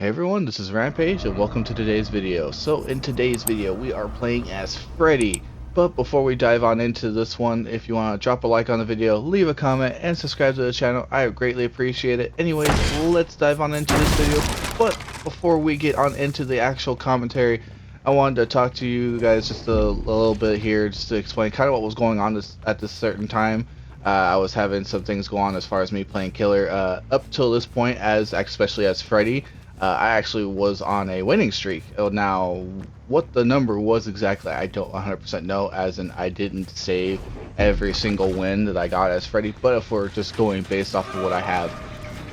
everyone, this is Rampage and welcome to today's video. So in today's video we are playing as Freddy. But before we dive on into this one, if you want to drop a like on the video, leave a comment, and subscribe to the channel, I greatly appreciate it. Anyways, let's dive on into this video. But before we get on into the actual commentary, I wanted to talk to you guys just a little bit here just to explain kind of what was going on at this certain time. I was having some things go on as far as me playing killer up till this point, especially as Freddy. I actually was on a winning streak. Now, what the number was exactly, I don't 100% know, as in I didn't save every single win that I got as Freddy. But if we're just going based off of what I have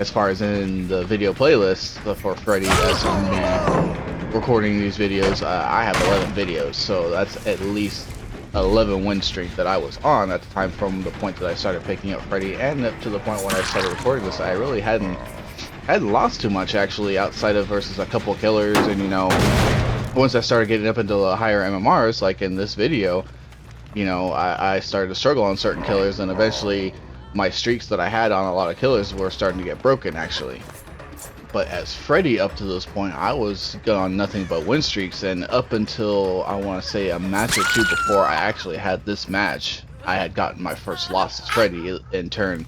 as far as in the video playlist for Freddy, as in me recording these videos, I have 11 videos, so that's at least 11 win streak that I was on at the time, from the point that I started picking up Freddy and up to the point when I started recording this. I really hadn't lost too much, actually, outside of versus a couple killers. And once I started getting up into the higher MMRs, like in this video, I started to struggle on certain killers, and eventually my streaks that I had on a lot of killers were starting to get broken, actually. But as Freddy, up to this point, I was on nothing but win streaks, and up until, I want to say, a match or two before I actually had this match, I had gotten my first loss as Freddy, in turn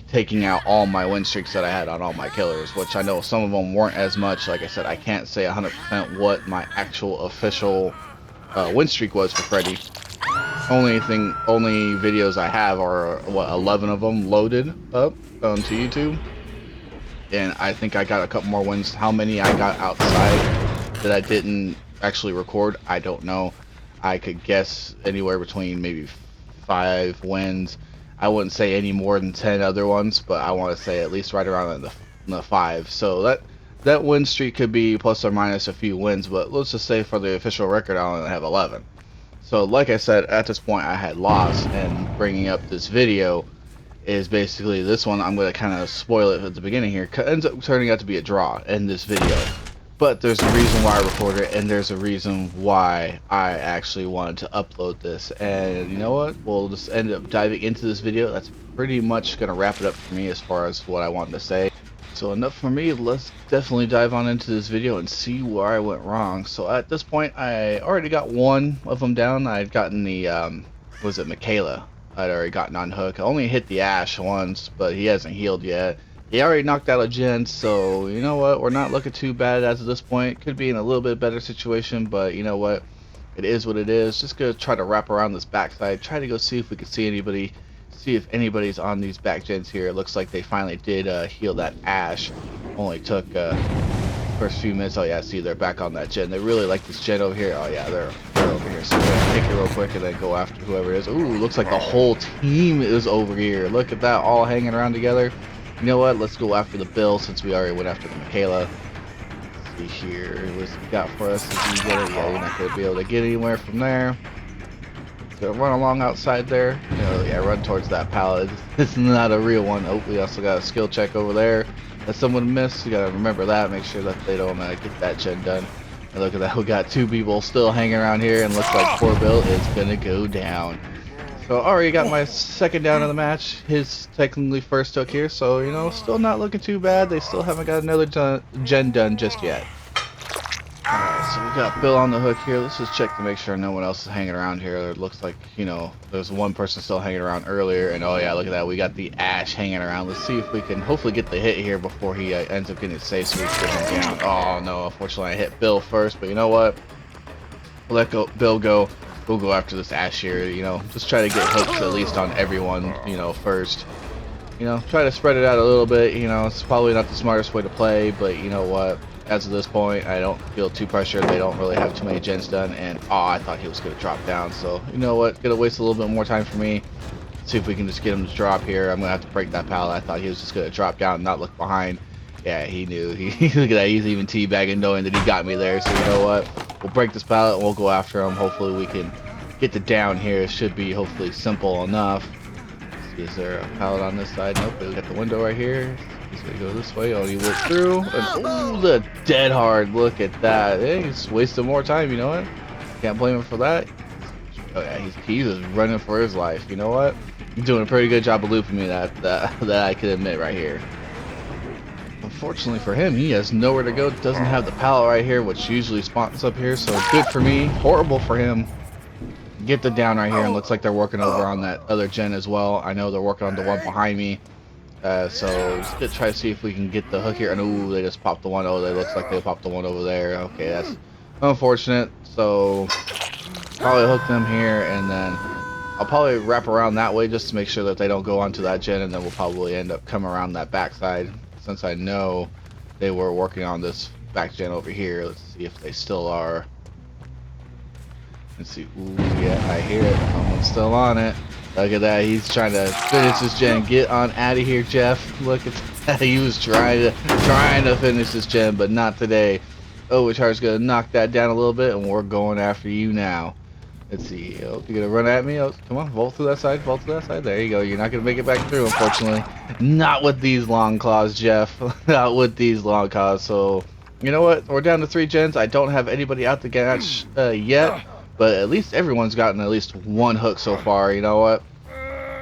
taking out all my win streaks that I had on all my killers, which I know some of them weren't as much. Like I said, I can't say 100% what my actual official win streak was for Freddy. Only videos I have are, 11 of them loaded up onto YouTube. And I think I got a couple more wins. How many I got outside that I didn't actually record, I don't know. I could guess anywhere between maybe 5 wins. I wouldn't say any more than 10 other ones, but I want to say at least right around the 5. So that win streak could be plus or minus a few wins, but let's just say for the official record, I only have 11. So like I said, at this point I had lost, and bringing up this video is basically this one. I'm going to kind of spoil it at the beginning here. Ends up turning out to be a draw in this video. But there's a reason why I recorded it, and there's a reason why I actually wanted to upload this. And you know what? We'll just end up diving into this video. That's pretty much going to wrap it up for me as far as what I wanted to say. So enough for me. Let's definitely dive on into this video and see where I went wrong. So at this point, I already got one of them down. I'd gotten the, was it Michaela? I'd already gotten on hook. I only hit the Ash once, but he hasn't healed yet. He already knocked out a gen, so you know what? We're not looking too bad as of this point. Could be in a little bit better situation, but you know what? It is what it is. Just gonna try to wrap around this backside. Try to go see if we can see anybody. See if anybody's on these back gens here. It looks like they finally did heal that Ash. Only took first few minutes. Oh yeah, see, they're back on that gen. They really like this gen over here. Oh yeah, they're over here. So we're gonna take it real quick and then go after whoever it is. Ooh, looks like the whole team is over here. Look at that, all hanging around together. You know what? Let's go after the Bill, since we already went after the Michaela. Let's see here. What's he got for us? Did you get it? Yeah, you're not gonna be able to get anywhere from there. So run along outside there. Yeah, run towards that pallet. It's not a real one. Oh, we also got a skill check over there that someone missed. You gotta remember that. Make sure that they don't get that gen done. And look at that. We got 2 people still hanging around here, and looks like poor Bill is gonna go down. So already got my second down of the match. His technically first took here, so still not looking too bad. They still haven't got another gen done just yet. Alright, so we got Bill on the hook here. Let's just check to make sure no one else is hanging around here. It looks like, there's one person still hanging around earlier, and oh yeah, look at that. We got the Ash hanging around. Let's see if we can hopefully get the hit here before he ends up getting safe, so we can get him down. Oh no, unfortunately I hit Bill first, but you know what? We'll let Bill go. We'll go after this Ash here, just try to get hooks at least on everyone, first. Try to spread it out a little bit. It's probably not the smartest way to play, but you know what? As of this point, I don't feel too pressured. They don't really have too many gens done, and I thought he was going to drop down, so you know what? Gonna waste a little bit more time for me. See if we can just get him to drop here. I'm going to have to break that pallet. I thought he was just going to drop down and not look behind. Yeah, he knew. Look at that. He's even teabagging, knowing that he got me there. So you know what? We'll break this pallet and we'll go after him. Hopefully we can get the down here. It should be hopefully simple enough. Let's see, is there a pallet on this side? Nope. We got the window right here. He's gonna go this way. Oh, he went through. And ooh, the dead hard. Look at that. Hey, he's wasting more time. You know what? Can't blame him for that. Oh yeah, he's just running for his life. You know what? He's doing a pretty good job of looping me. That I can admit right here. Unfortunately for him, he has nowhere to go. Doesn't have the pallet right here, which usually spawns up here. So good for me. Horrible for him. Get the down right here, and looks like they're working over on that other gen as well. I know they're working on the one behind me. So just gonna try to see if we can get the hook here. And ooh, they just popped the one. Oh, it looks like they popped the one over there. Okay, that's unfortunate. So probably hook them here, and then I'll probably wrap around that way just to make sure that they don't go onto that gen, and then we'll probably end up coming around that backside since I know they were working on this back gen over here. Let's see if they still are. Let's see. Ooh, yeah, I hear it. Someone's still on it. Look at that. He's trying to finish this gen. Get on out of here, Jeff. Look at that. He was trying to finish this gen, but not today. Overcharge's gonna knock that down a little bit, and we're going after you now. Let's see. Oh, you're gonna run at me? Oh, come on, vault through that side. Vault through that side. There you go. You're not gonna make it back through, unfortunately. Not with these long claws, Jeff. Not with these long claws. So, you know what? We're down to 3 gens. I don't have anybody out the gatch yet. But at least everyone's gotten at least one hook so far. You know what?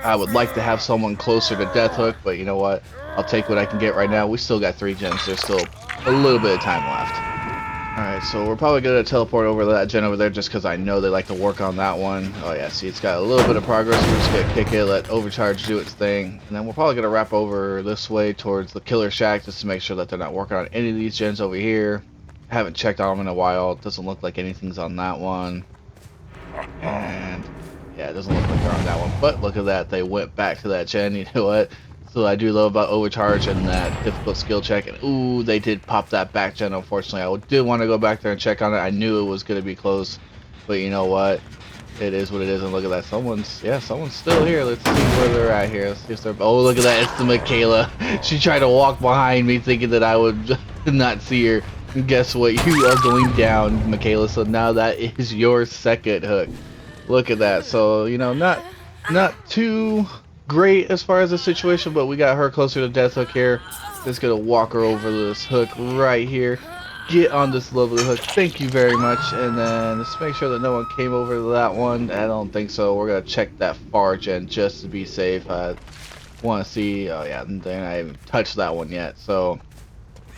I would like to have someone closer to death hook, but you know what? I'll take what I can get right now. We still got 3 gens. There's still a little bit of time left. Alright, so we're probably going to teleport over to that gen over there just because I know they like to work on that one. Oh yeah, see, it's got a little bit of progress. We're just going to kick it, let Overcharge do its thing. And then we're probably going to wrap over this way towards the Killer Shack just to make sure that they're not working on any of these gens over here. I haven't checked on them in a while. It doesn't look like anything's on that one. And yeah, it doesn't look like they're on that one, but look at that, they went back to that gen. You know what? So I do love about Overcharge and that difficult skill check. And ooh, they did pop that back gen. Unfortunately, I did want to go back there and check on it. I knew it was going to be close, but you know what? It is what it is. And look at that, someone's still here. Let's see where they're at here. Let's see if they're. Oh, look at that, it's the Michaela. She tried to walk behind me, thinking that I would not see her. And guess what? You are going down, Michaela. So now that is your second hook. Look at that. So, you know, not too great as far as the situation, but we got her closer to death hook here. Just gonna walk her over this hook right here. Get on this lovely hook. Thank you very much. And then let's make sure that no one came over to that one. I don't think so. We're gonna check that far gen just to be safe. I want to see. Oh yeah, they haven't even touched that one yet. So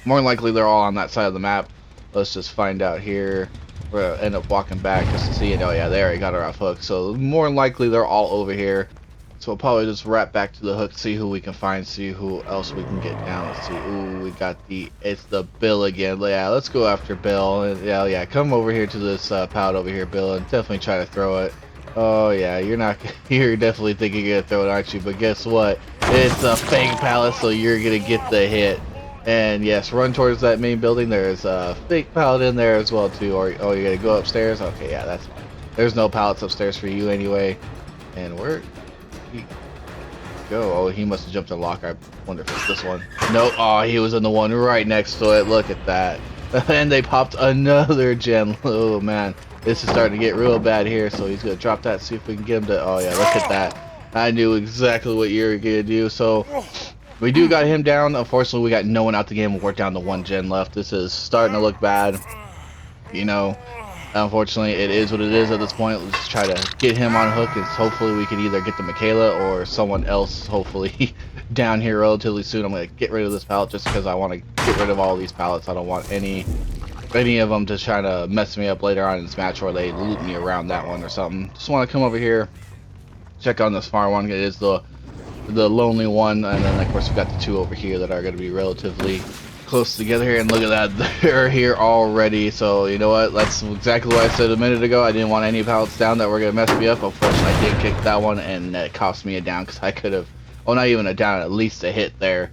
more than likely they're all on that side of the map. Let's just find out here. We're gonna end up walking back just to see it. Oh yeah, they already got her off hook. So more than likely they're all over here. So we'll probably just wrap back to the hook, see who we can find, see who else we can get down. Let's see. Ooh, we got it's the Bill again. Yeah, let's go after Bill. And yeah, come over here to this pallet over here, Bill, and definitely try to throw it. Oh yeah, you're definitely thinking you're gonna throw it, aren't you? But guess what? It's a fake pallet, so you're gonna get the hit. And yes, run towards that main building. There's a fake pallet in there as well too. Or oh, you're gonna go upstairs? Okay, yeah, that's fine. There's no pallets upstairs for you anyway. And where he go? Oh, he must have jumped a lock. I wonder if it's this one. Nope. Oh, he was in the one right next to it. Look at that. And they popped another gen. Oh man, this is starting to get real bad here. So he's gonna drop that. See if we can get him to. Oh yeah, look at that. I knew exactly what you were gonna do. So. We do got him down. Unfortunately, we got no one out the game. We're down to 1 gen left. This is starting to look bad. You know, unfortunately, it is what it is at this point. Let's try to get him on hook, and hopefully we can either get the Michaela or someone else, hopefully, down here relatively soon. I'm going to get rid of this pallet just because I want to get rid of all these pallets. I don't want any of them to try to mess me up later on in this match, or they loot me around that one or something. Just want to come over here, check on this far one. It is the lonely one, and then of course we got the 2 over here that are going to be relatively close together here. And look at that, they're here already. So you know what, that's exactly what I said a minute ago. I didn't want any pallets down that were going to mess me up. Unfortunately, I did kick that one, and it cost me a down, because I could have, well, not even a down, at least a hit there.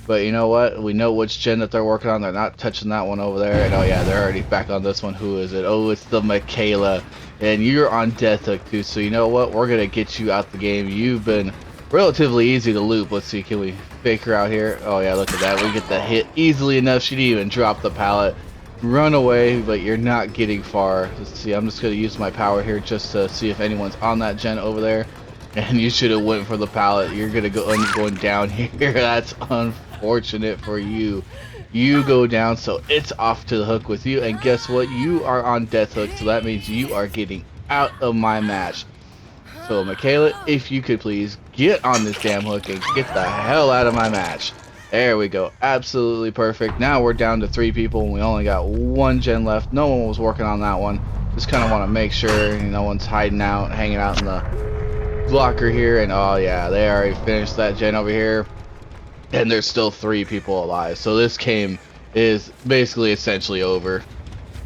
But you know what, we know which gen that they're working on. They're not touching that one over there. And oh yeah, they're already back on this one. Who is it? Oh, it's the Michaela, and you're on death hook too. So you know what, we're going to get you out the game. You've been relatively easy to loop. Let's see, can we fake her out here? Oh yeah, look at that. We get the hit easily enough. She didn't even drop the pallet. Run away, but you're not getting far. Let's see, I'm just going to use my power here just to see if anyone's on that gen over there. And you should have went for the pallet. You're going to go going down here. That's unfortunate for you. You go down, so it's off to the hook with you. And guess what? You are on death hook, so that means you are getting out of my match. So Michaela, if you could please get on this damn hook and get the hell out of my match. There we go. Absolutely perfect. Now we're down to 3 people and we only got 1 gen left. No one was working on that one. Just kind of want to make sure no one's hiding out, hanging out in the locker here. And oh yeah, they already finished that gen over here. And there's still 3 people alive. So this game is basically essentially over.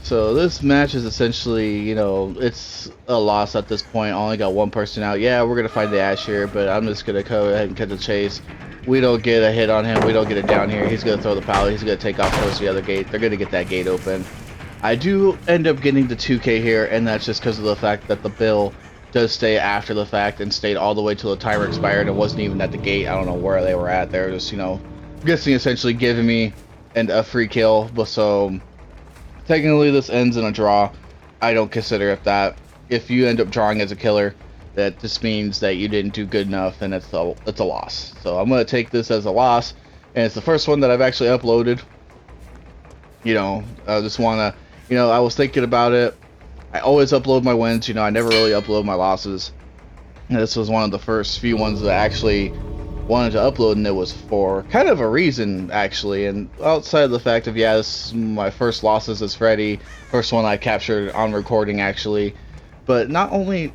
So this match is essentially, you know, it's a loss at this point. I only got 1 person out. Yeah, we're going to find the Ash here, but I'm just going to go ahead and cut the chase. We don't get a hit on him. We don't get it down here. He's going to throw the pallet. He's going to take off towards the other gate. They're going to get that gate open. I do end up getting the 2K here, and that's just because of the fact that the bill does stay after the fact and stayed all the way till the timer expired and wasn't even at the gate. I don't know where they were at. They were just, you know, guessing essentially giving me a free kill. But so technically this ends in a draw. I don't consider it that. If you end up drawing as a killer, that just means that you didn't do good enough and it's a loss. So I'm going to take this as a loss, and it's the first one that I've actually uploaded. You know, I just want to, you know, I was thinking about it. I always upload my wins, you know, I never really upload my losses. And this was one of the first few ones that I actually wanted to upload, and it was for kind of a reason, actually. And outside of the fact of, yeah, this is my first losses as Freddy, first one I captured on recording, actually. But not only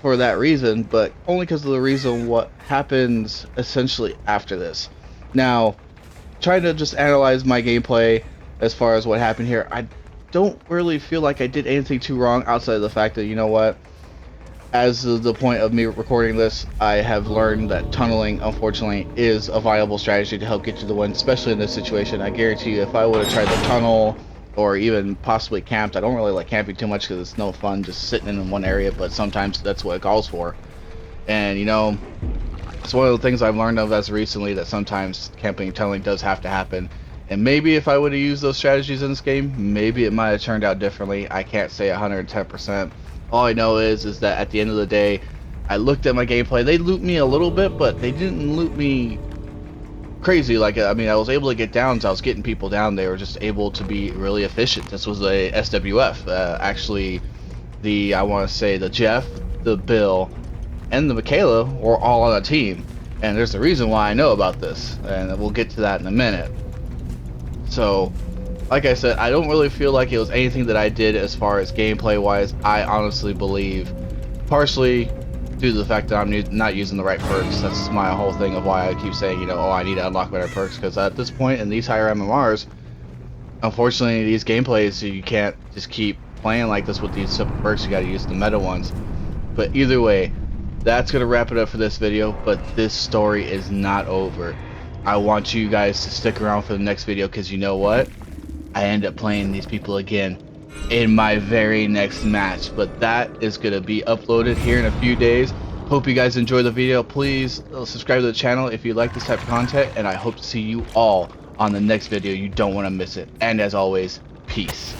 for that reason, but only because of the reason what happens essentially after this. Now, trying to just analyze my gameplay as far as what happened here, I don't really feel like I did anything too wrong outside of the fact that, you know what, as of the point of me recording this, I have learned that tunneling, unfortunately, is a viable strategy to help get you the win, especially in this situation. I guarantee you, if I would have tried the tunnel or even possibly camped, I don't really like camping too much because it's no fun just sitting in one area, but sometimes that's what it calls for. And, you know, it's one of the things I've learned of as recently, that sometimes camping and tunneling does have to happen. And maybe if I would have used those strategies in this game, maybe it might have turned out differently. I can't say 110%. All I know is that at the end of the day, I looked at my gameplay. They looped me a little bit, but they didn't loop me crazy. Like, I mean, I was able to get downs. I was getting people down. They were just able to be really efficient. This was a SWF. Actually, I want to say the Jeff, the Bill, and the Michaela were all on a team. And there's a reason why I know about this, and we'll get to that in a minute. So, like I said, I don't really feel like it was anything that I did as far as gameplay wise. I honestly believe, partially due to the fact that I'm not using the right perks. That's my whole thing of why I keep saying, you know, oh, I need to unlock better perks, because at this point in these higher MMRs, unfortunately, these gameplays, you can't just keep playing like this with these simple perks. You got to use the meta ones. But either way, that's gonna wrap it up for this video. But this story is not over. I want you guys to stick around for the next video, because you know what? I end up playing these people again in my very next match. But that is going to be uploaded here in a few days. Hope you guys enjoy the video. Please subscribe to the channel if you like this type of content. And I hope to see you all on the next video. You don't want to miss it. And as always, peace.